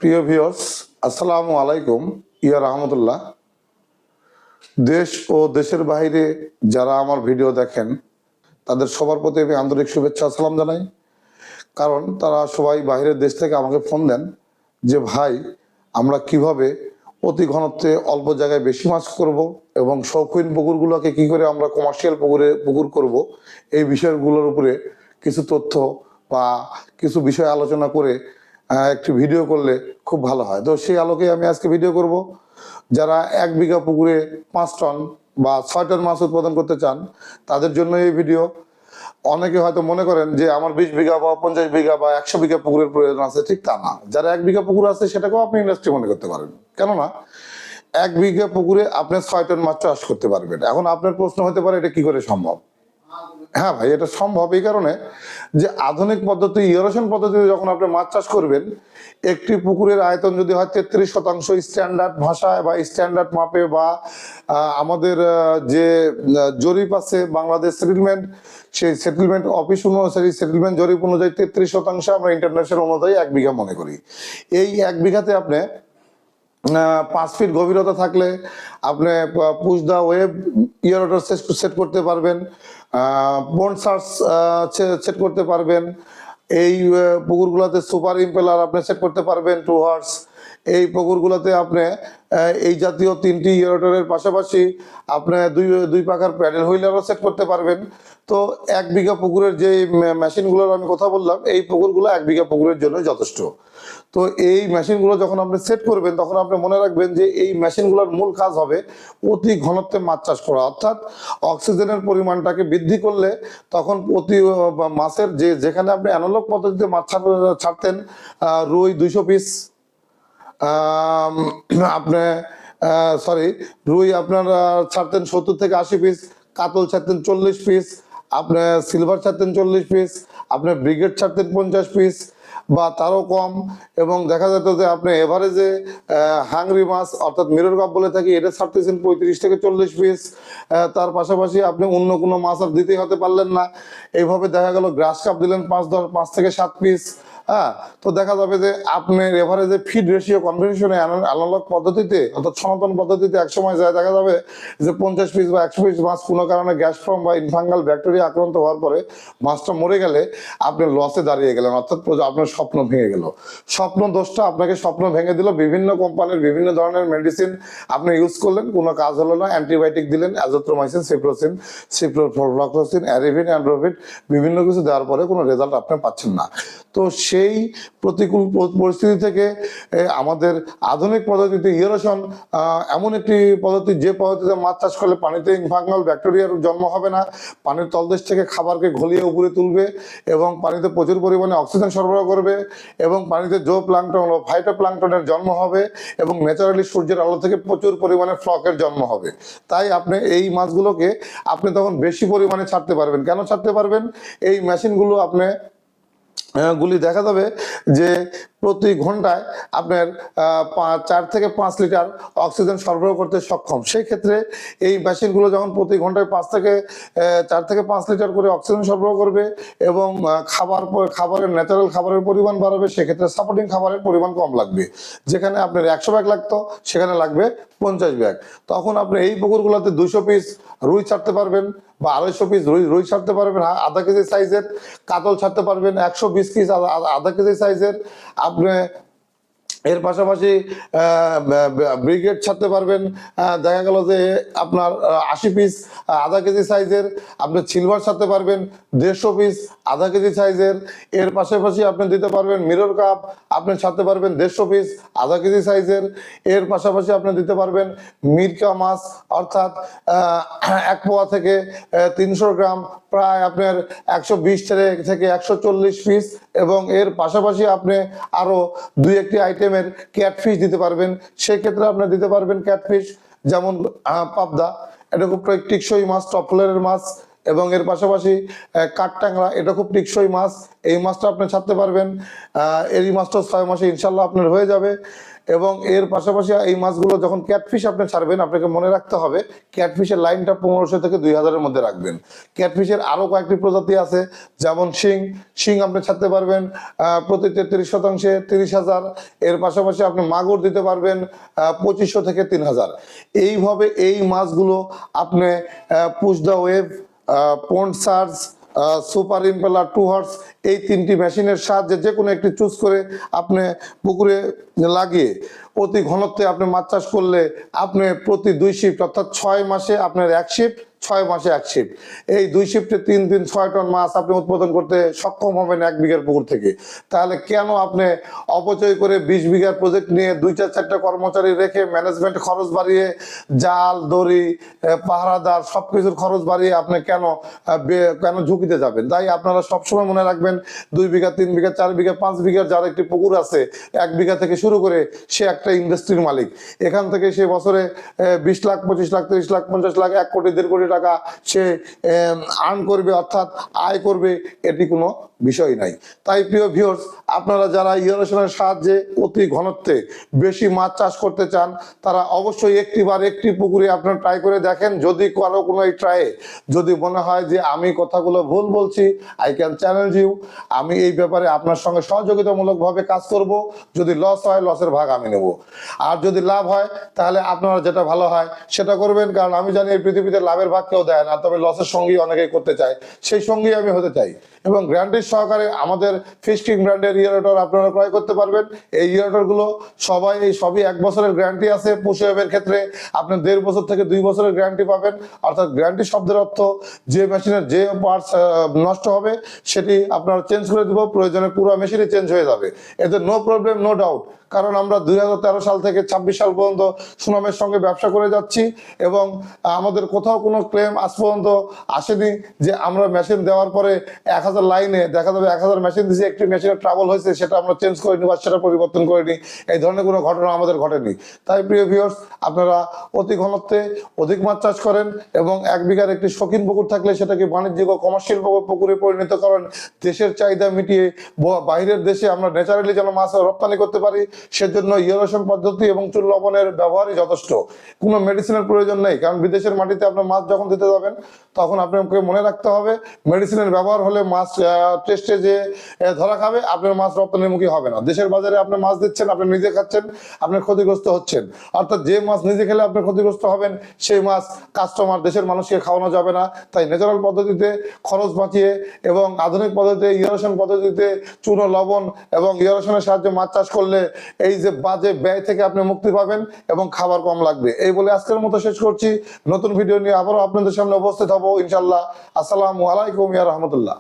প্রিয় ভিউয়ার্স, আসসালামু আলাইকুম। ইয়া রাহমাতুল্লাহ। দেশ ও দেশের বাইরে যারা আমার ভিডিও দেখেন তাদের সবার প্রতি আমি আন্তরিক শুভেচ্ছা সালাম জানাই। কারণ তারা সবাই বাইরের দেশ থেকে আমাকে ফোন দেন যে ভাই, আমরা কিভাবে অতি ঘনত্বে অল্প জায়গায় বেশি মাছ করব এবং শৌখিন পুকুরগুলোকে কি করে আমরা কমার্শিয়াল পুকুর করব, এই বিষয়গুলোর উপরে কিছু তথ্য বা কিছু বিষয় আলোচনা করে একটি ভিডিও করলে খুব ভালো হয়। তো সেই আলোকে আমি আজকে ভিডিও করব। যারা 1 বিঘা পুকুরে 5 টন বা 6 টন মাছ উৎপাদন করতে চান তাদের জন্য এই ভিডিও। অনেকে হয়তো মনে করেন যে আমার 20 বিঘা বা 50 বিঘা বা 100 বিঘা পুকুরের প্রয়োজন আছে, ঠিক তা না। যারা 1 বিঘা পুকুর আছে সেটাকেও আপনি ইন্ডাস্ট্রি মনে করতে পারেন, কেননা 1 বিঘা পুকুরে আপনি 6 টন মাছ চাষ করতে পারবেন। এখন আপনার প্রশ্ন হতে পারে এটা কি করে সম্ভব। হ্যাঁ ভাই, এটা সম্ভব এই কারণে যে আধুনিক পদ্ধতি ইরোশন পদ্ধতিতে যখন আপনি মাছ চাষ করবেন, একটি পুকুরের আয়তন যদি হয় 33% স্ট্যান্ডার্ড ভাষায় বা স্ট্যান্ডার্ড মাপে বা আমাদের যে জরিপ আছে বাংলাদেশ সেটেলমেন্ট, সেই সেটেলমেন্ট অফিস অনুযায়ী সেটেলমেন্ট জরিপ অনুযায়ী 33% আমরা ইন্টারন্যাশনাল অনুযায়ী 1 বিঘা মনে করি। এই 1 বিঘাতে আপনি 5 ফিট গভীরতা থাকলে আপনি পুশ দা ওয়েব ইয়ারোটার সেট করতে পারবেন, বন্ড সার্চ সেট করতে পারবেন। এই পুকুরগুলোতে সুপার ইম্পেলার আপনি সেট করতে পারবেন 2 হর্স। এই পুকুরগুলোতে আপনি এই জাতীয় 3টি ইয়ারোটারের পাশাপাশি আপনি দুই পাখার প্যাডেল হুইলারও সেট করতে পারবেন। তো 1 বিঘা পুকুরের যে মেশিনগুলোর আমি কথা বললাম, এই পুকুরগুলো 1 বিঘা পুকুরের জন্য যথেষ্ট। তো এই মেশিনগুলো যখন আপনি সেট করবেন তখন আপনি মনে রাখবেন যে এই মেশিনগুলোর মূল কাজ হবে অতি ঘনত্বে মাছ চাষ করা, অর্থাৎ অক্সিজেনের পরিমাণটাকে বৃদ্ধি করলে তখন মাছের যেখানে আপনি অ্যানালগ পদ্ধতিতে মাছ ছাড়তেন, রুই 200 পিস, আপনি রুই আপনার ছাড়তেন 70 থেকে 80 পিস, কাতল ছাড়তেন 40 পিস, আপনি সিলভার ছাড়তেন 40 পিস, আপনি ব্রিগেড ছাড়তেন 50 পিস বা তারও কম। এবং দেখা যেত যে আপনি এভারেজে হাংরি মাছ অর্থাৎ মিরর কাপ বলে থাকি, এটা ছাড়তেছেন 35 থেকে 40 পিস। তার পাশাপাশি আপনি অন্য কোনো মাছ আর দিতেই হতে পারলেন না। এইভাবে দেখা গেল গ্রাস কাপ দিলেন 5 থেকে 7 পিস। হ্যাঁ, তো দেখা যাবে যে আপনার এভারেজে ফিড রেশিও কনভার্সনে অ্যানালগ পদ্ধতিতে অর্থাৎ সনাতন পদ্ধতিতে একসময় যায় দেখা যাবে যে 50 পিস বা 100 পিস মাছ কোনো কারণে গ্যাস ফর্ম বা ইনফাঙ্গাল ব্যাকটেরিয়া আক্রান্ত হওয়ার পরে মাছটা মরে গেলে আপনি লসে দাঁড়িয়ে গেলেন, অর্থাৎ আপনার স্বপ্ন ভেঙে গেল। স্বপ্ন দোষটা আপনাকে স্বপ্ন ভেঙে দিল। বিভিন্ন কোম্পানির বিভিন্ন ধরনের মেডিসিন আপনি ইউজ করলেন, কোনো কাজ হলো না। অ্যান্টিবায়োটিক দিলেন, অ্যাজোথ্রোমাইসিন, সিপ্রোসিন, সিপ্রোফ্লক্সাসিন, অ্যারিভিন, অ্যান্ড্রোভিড, বিভিন্ন কিছু দেওয়ার পরে কোনো রেজাল্ট আপনি পাচ্ছেন না। তো সেই প্রতিকূল পরিস্থিতি থেকে আমাদের আধুনিক পদ্ধতিতে ইরোশন এমন একটি পদ্ধতি, যে পদ্ধতিতে মাছ চাষ করলে পানিতে ইনফাঙ্গাল ব্যাকটেরিয়ার জন্ম হবে না, পানির তলদেশ থেকে খাবারকে ঘলিয়ে উপরে তুলবে এবং পানিতে প্রচুর পরিমাণে অক্সিজেন সরবরাহ করবে এবং পানিতে জো প্লাঙ্কটন ও ফাইটো প্লাঙ্কটনের জন্ম হবে এবং ন্যাচারালি সূর্যের আলো থেকে প্রচুর পরিমাণে ফ্লকের জন্ম হবে। তাই আপনি এই মাছগুলোকে আপনি তখন বেশি পরিমাণে ছাড়তে পারবেন। কেন ছাড়তে পারবেন? এই মেশিনগুলো আপনি গুলি দেখা যাবে যে প্রতি ঘন্টায় আপনার 4 থেকে 5 লিটার অক্সিজেন সরবরাহ করতে সক্ষম। সেই ক্ষেত্রে এই মেশিনগুলো যখন প্রতি ঘন্টায় 4 থেকে 5 লিটার করে অক্সিজেন সরবরাহ করবে এবং খাবারের ন্যাচারাল খাবারের পরিমাণ বাড়াবে, সেক্ষেত্রে সাপোর্টিং খাবারের পরিমাণ কম লাগবে। যেখানে আপনার 100 ব্যাগ লাগতো সেখানে লাগবে 50 ব্যাগ। তখন আপনি এই পুকুরগুলোতে 200 পিস রুই ছাড়তে পারবেন বা 250 পিস রুই ছাড়তে পারবেন, আধা কেজি সাইজের। কাতল ছাড়তে পারবেন 120 পিস আধা কেজি সাইজের। আপনি এর পাশাপাশি ব্রিগেড ছাড়তে পারবেন, দেখা গেল যে আপনার 80 পিস আধা কেজি সাইজের। আপনি সিলভার ছাড়তে পারবেন 150 পিস আধা কেজি সাইজের। এর পাশাপাশি আপনি দিতে পারবেন মিরর কাপ, আপনি ছাড়তে পারবেন 150 পিস আধা কেজি সাইজের। এর পাশাপাশি আপনি দিতে পারবেন মিরকা মাছ, অর্থাৎ 1 পোয়া থেকে 300 গ্রাম, প্রায় আপনার 120 থেকে 140 পিস। এবং এর পাশাপাশি আপনি আরো 2-1টি আইটেমের ক্যাটফিশ দিতে পারবেন। সেক্ষেত্রে আপনি দিতে পারবেন ক্যাটফিশ, যেমন পাবদা, এটা খুব টেকসই মাছ, টপ ফ্লোরের মাছ এবং এর পাশাপাশি কাঠট্যাংরা, এটা খুব টেকসই মাছ, এই মাছটা আপনি ছাড়তে পারবেন। এই মাছটা 6 মাসে ইনশাল্লাহ আপনার হয়ে যাবে। এবং এর পাশাপাশি এই মাছগুলো যখন ক্যাটফিশ আপনি ছাড়বেন, আপনাকে মনে রাখতে হবে ক্যাটফিশের লাইনটা 1500 থেকে 2000-এর মধ্যে রাখবেন। ক্যাটফিশের আরও কয়েকটি প্রজাতি আছে, যেমন শিং আপনি ছাড়তে পারবেন প্রতি 33 30,000। এর পাশাপাশি আপনি মাগুর দিতে পারবেন 2500 থেকে 3000। এইভাবে এই মাছগুলো আপনি push the wave, pond search, super impeller, 2 horse, এই 3টি মেশিনের সাহায্যে যে কোনো একটি চুজ করে আপনি পুকুরে লাগিয়ে অতি ঘনত্বে আপনি মাছ চাষ করলে আপনি প্রতি 2 শিফট অর্থাৎ 6 মাসে আপনার 1 শিফট, 6 মাসে 1 শিফট, এই 2 শিফটে 3 6 টন মাছ আপনি উৎপাদন করতে সক্ষম হবেন 1 বিঘার পুকুর থেকে। তাহলে কেন আপনি অপচয় করে 20 বিঘার প্রজেক্ট নিয়ে 2-4টা কর্মচারী রেখে ম্যানেজমেন্ট খরচ বাড়িয়ে, জাল, দড়ি, পাহারাদার সবকিছুর খরচ বাড়িয়ে আপনি কেন ঝুঁকিতে যাবেন? তাই আপনারা সবসময় মনে রাখবেন 2 বিঘা, 3 বিঘা, 4 বিঘা, 5 বিঘার যার একটি পুকুর আছে, 1 বিঘা থেকে শুরু করে সে একটা ইন্ডাস্ট্রির মালিক। এখান থেকে সে বছরে 20 লাখ, 25 লাখ, 30 লাখ, 50 লাখ, 1 কোটি, 1.5 কোটি টাকা সে আর্ন করবে, অর্থাৎ আয় করবে, এটি কোনো বিষয় নাই। তাই প্রিয় ভিউয়ার্স, আপনারা যারা ইরিগেশনের সাহায্যে অতি ঘনত্বে বেশি মাছ চাষ করতে চান, তারা অবশ্যই একটি পুকুরে আপনারা ট্রাই করে দেখেন। যদি কারো কোনো এই ট্রায়ে যদি মনে হয় যে আমি কথাগুলো ভুল বলছি, আই ক্যান চ্যালেঞ্জ ইউ, আমি এই ব্যাপারে আপনার সঙ্গে সহযোগিতামূলকভাবে কাজ করব। যদি লস হয়, লসের ভাগ আমি নেব, আর যদি লাভ হয় তাহলে আপনারা যেটা ভালো হয় সেটা করবেন। কারণ আমি জানি এই পৃথিবীতে লাভের ভাগ কেউ দেয় না, তবে লসের সঙ্গী অনেকেই করতে চায়, সেই সঙ্গী আমি হতে চাই। এবং গ্যারান্টির সহকারে আমাদের ফিশ কিং ব্র্যান্ডের ইয়ারেটর আপনারা ক্রয় করতে পারবেন। এই ইয়ারেটরগুলো সবই 1 বছরের গ্যারান্টি আছে। পুশ ওয়েভের ক্ষেত্রে আপনি 1.5 বছর থেকে 2 বছরের গ্যারান্টি পাবেন। অর্থাৎ গ্যারান্টি শব্দের অর্থ যে মেশিনের যে পার্টস নষ্ট হবে সেটি আপনারা চেঞ্জ করে দেবো, প্রয়োজনে পুরো মেশিনই চেঞ্জ হয়ে যাবে, এতে নো প্রবলেম, নো ডাউট। কারণ আমরা 2013 সাল থেকে 26 সাল পর্যন্ত সুনামের সঙ্গে ব্যবসা করে যাচ্ছি এবং আমাদের কোথাও কোনো ক্লেম আজ পর্যন্ত আসেনি যে আমরা মেশিন দেওয়ার পরে 1000 লাইনে দেখা যাবে 1000 মেশিন দিয়েছি, একটি মেশিনের ট্রাবল হয়েছে, সেটা আমরা চেঞ্জ করিনি বা সেটা পরিবর্তন করিনি, এই ধরনের কোনো ঘটনা আমাদের ঘটেনি। তাই প্রিয় ভিউয়ার্স, আপনারা অতি ঘনত্বে অধিক মাছ চাষ করেন এবং 1 বিঘার একটি শৌখিন পুকুর থাকলে সেটাকে বাণিজ্যিক ও কমার্শিয়াল পুকুরে পরিণত করেন। দেশের চাহিদা মিটিয়ে বাইরের দেশে আমরা ন্যাচারালি যেন মাছ রপ্তানি করতে পারি, সেজন্য ইয়েরোশন পদ্ধতি এবং চুন লবণের ব্যবহারই যথেষ্ট, কোনো মেডিসিনের প্রয়োজন নেই। কারণ বিদেশের মাটিতে আপনার মাছ যখন দিতে যাবেন তখন আপনাকে মনে রাখতে হবে মেডিসিনের ব্যবহার হলে মাছ টেস্টে যে ধরা খাবে, আপনার মাছ রপ্তানিমুখী হবে না। দেশের বাজারে আপনি মাছ দিচ্ছেন, আপনি নিজে খাচ্ছেন, আপনি ক্ষতিগ্রস্ত হচ্ছেন। অর্থাৎ যে মাছ নিজে খেলে আপনি ক্ষতিগ্রস্ত হবেন, সেই মাছ কাস্টমার দেশের মানুষকে খাওয়ানো যাবে না। তাই ন্যাচারাল পদ্ধতিতে খরচ বাঁচিয়ে এবং আধুনিক পদ্ধতিতে ইয়েরোশন পদ্ধতিতে চুন ও লবণ এবং ইয়েরোশনের সাহায্যে মাছ চাষ করলে এই যে বাজে ব্যয় থেকে আপনি মুক্তি পাবেন এবং খাবার কম লাগবে। এই বলে আজকের মতো শেষ করছি। নতুন ভিডিও নিয়ে আবারও আপনাদের সামনে উপস্থিত হব ইনশাল্লাহ। আসসালামু আলাইকুম ইয়া রাহমাতুল্লাহ।